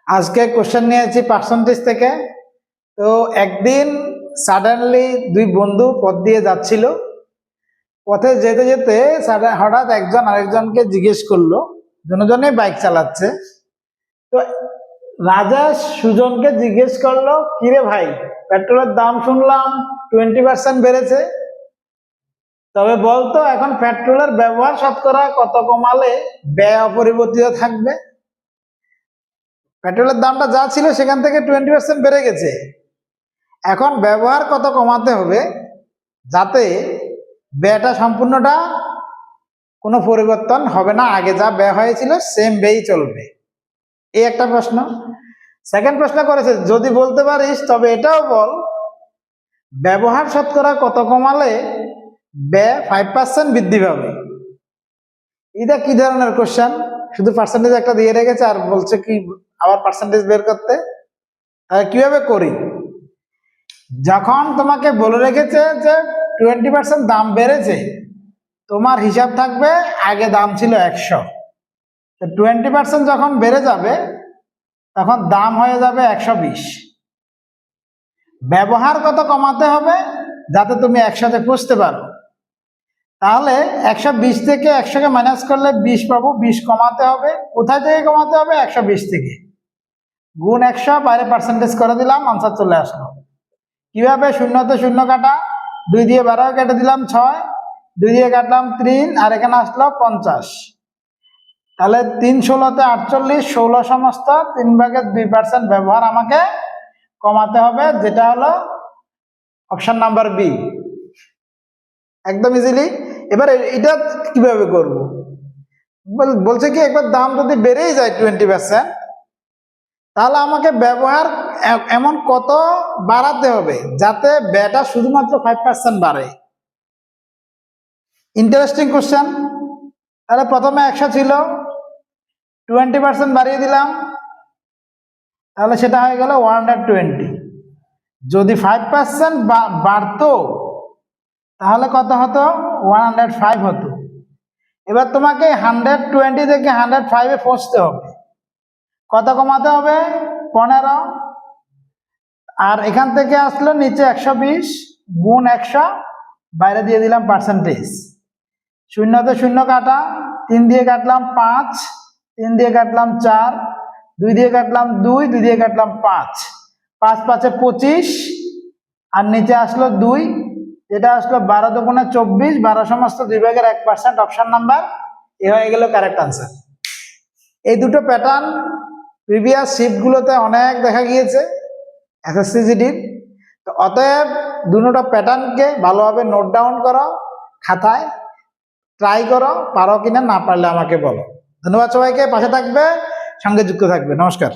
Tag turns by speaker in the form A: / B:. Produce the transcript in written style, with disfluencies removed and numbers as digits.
A: আজকে কোশ্চেন নিয়েছি পার্সেন্টেজ থেকে। তো একদিন সাডেনলি দুই বন্ধু পথ দিয়ে যাচ্ছিল। পথে যেতে যেতে হঠাৎ একজন আরেকজনকে জিজ্ঞেস করলো, দুজনেই বাইক চালাচ্ছে। তো রাজা সুজনকে জিজ্ঞেস করলো, কিরে ভাই, পেট্রোলের দাম শুনলাম 20% বেড়েছে, তবে বলতো এখন পেট্রোলের ব্যবহার শতকরা কত কমালে ব্যয় অপরিবর্তিত থাকবে? পেট্রোলের দামটা যা ছিল সেখান থেকে 20% বেড়ে গেছে, এখন ব্যবহার কত কমাতে হবে যাতে ব্যয়টা সম্পূর্ণটা কোনো পরিবর্তন হবে না, আগে যা ব্যয় হয়েছিল সেম ব্যয়ই চলবে। এই একটা প্রশ্ন। সেকেন্ড প্রশ্ন করেছে, যদি বলতে পারিস তবে এটাও বল ব্যবহার শতকরা কত কমালে ব্যয় 5% বৃদ্ধি পাবে। এটা কি ধরনের কোশ্চেন? শুধু পার্সেন্টেজ একটা দিয়ে রেখেছে আর বলছে কি আবার পার্সেন্টেজ বের করতে। কিভাবে করি? যখন তোমাকে বলে রেখেছে যে 20% দাম বেড়েছে, তোমার হিসাব থাকবে আগে দাম ছিল 100, 20% যখন বেড়ে যাবে তখন দাম হয়ে যাবে 120। ব্যবহার কত কমাতে হবে যাতে তুমি 100-তে পৌঁছতে পারো? তাহলে 120 থেকে 100-কে মাইনাস করলে 20 পাবো। 20 কমাতে হবে, কোথায় থেকে কমাতে হবে? 120 থেকে। গুণ 100, বাইরে পার্সেন্টেজ করে দিলাম, আনসার চলে আসলো। কিভাবে? শূন্যতে শূন্য কাটা, 2 দিয়ে 12 কেটে দিলাম 6, 2 দিয়ে কাটলাম 3, আর এখানে আসলো 50। তাহলে 3 ষোলোতে 48, 16 সমস্ত 3/2% ব্যবহার আমাকে কমাতে হবে, যেটা হলো অপশন নাম্বার বি। একদম ইজিলি। এবার এটা কিভাবে করব? বলছে কি একবার দাম যদি বেড়েই যায় 20%, তাহলে আমাকে ব্যবহার এমন কত বাড়াতে হবে যাতে ব্যয়টা শুধুমাত্র 5% বাড়ে। Interesting question. তাহলে প্রথমে 100 ছিল, 20% বাড়িয়ে দিলাম, তাহলে সেটা হয়ে গেল 120। যদি 5% বাড়তো তাহলে কত হতো? 105 হতো। এবার তোমাকে 120 থেকে 105-এ পৌঁছতে হবে। কত কমাতে হবে? 15। আর এখান থেকে আসলো নিচে 120, গুণ 100, বাইরে দিয়ে দিলাম পার্সেন্টেজ। শূন্যতে শূন্য কাটা, 3 দিয়ে কাটলাম 5, 3 দিয়ে কাটলাম 4, 2 দিয়ে কাটলাম 2, 2 দিয়ে কাটলাম 5, 5 5-এ 25, আর নিচে আসলো 2, যেটা আসলো 12 দুগুণে 24, 12 সমস্ত 2/1%, অপশন নাম্বার এ হয়ে গেল কারেক্ট আনসার। এই দুটো প্যাটার্ন প্রিভিয়াস শিফটগুলোতে অনেক দেখা গিয়েছে এসএসসি জিডির। তো অতএব দুটো প্যাটার্নকে ভালোভাবে নোট ডাউন করো, খাতায় ট্রাই করো, পারো কিনা, না পারলে আমাকে বলো। ধন্যবাদ সবাইকে, পাশে থাকবে, সঙ্গে যুক্ত থাকবে। নমস্কার।